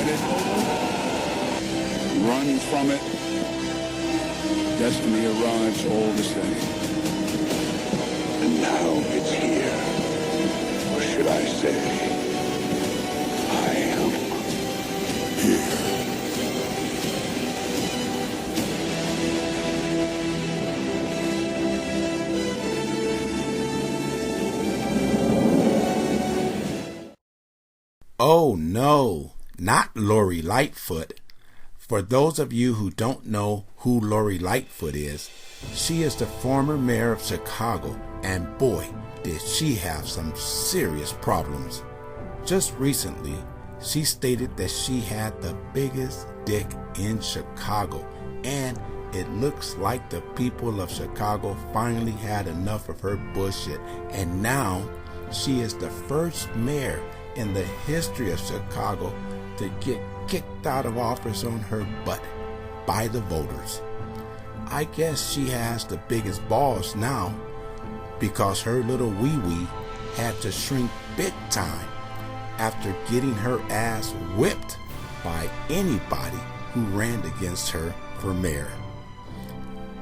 at it, run from it, destiny arrives all the same. And now it's here. Or should I say, I am here. Oh no, not Lori Lightfoot. For those of you who don't know who Lori Lightfoot is, she is the former mayor of Chicago, and boy, did she have some serious problems. Just recently, she stated that she had the biggest dick in Chicago, and it looks like the people of Chicago finally had enough of her bullshit, and now she is the first mayor in the history of Chicago to get kicked out of office on her butt by the voters. I guess she has the biggest balls now because her little wee-wee had to shrink big time after getting her ass whipped by anybody who ran against her for mayor.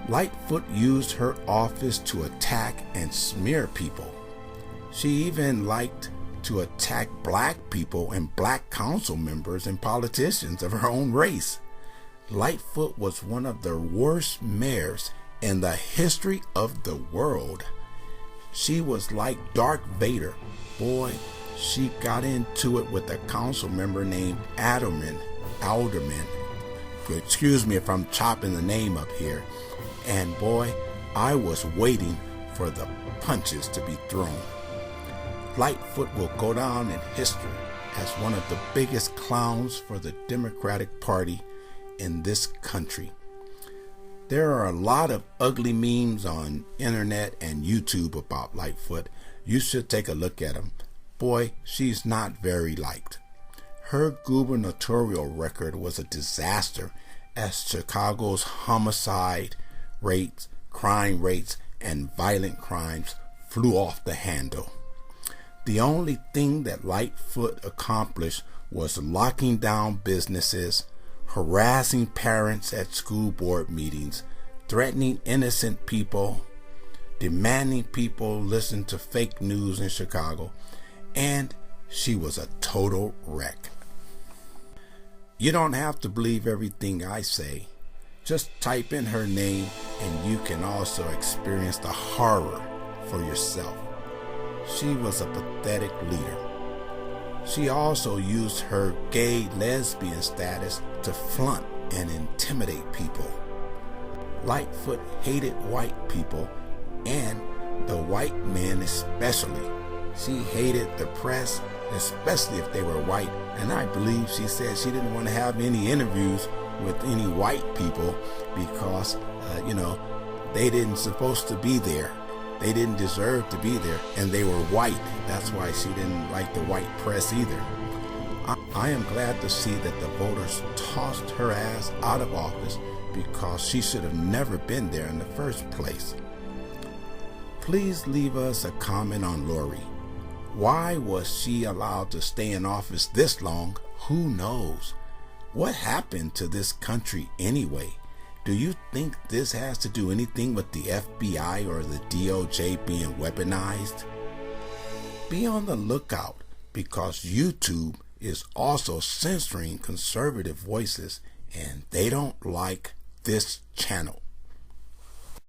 Lightfoot used her office to attack and smear people. She even liked to attack black people and black council members and politicians of her own race. Lightfoot was one of the worst mayors in the history of the world. She was like Darth Vader. Boy, she got into it with a council member named Alderman. Excuse me if I'm chopping the name up here. And boy, I was waiting for the punches to be thrown. Lightfoot will go down in history as one of the biggest clowns for the Democratic Party in this country. There are a lot of ugly memes on internet and YouTube about Lightfoot. You should take a look at them. Boy, she's not very liked. Her gubernatorial record was a disaster as Chicago's homicide rates, crime rates, and violent crimes flew off the handle. The only thing that Lightfoot accomplished was locking down businesses, harassing parents at school board meetings, threatening innocent people, demanding people listen to fake news in Chicago, and she was a total wreck. You don't have to believe everything I say. Just type in her name and you can also experience the horror for yourself. She was a pathetic leader. She also used her gay lesbian status to flaunt and intimidate people. Lightfoot hated white people and the white men especially. She hated the press, especially if they were white, and I believe she said she didn't want to have any interviews with any white people because, they didn't supposed to be there. They didn't deserve to be there, and they were white. That's why she didn't like the white press either. I am glad to see that the voters tossed her ass out of office because she should have never been there in the first place. Please leave us a comment on Lori. Why was she allowed to stay in office this long? Who knows? What happened to this country anyway? Do you think this has to do anything with the FBI or the DOJ being weaponized? Be on the lookout because YouTube is also censoring conservative voices and they don't like this channel.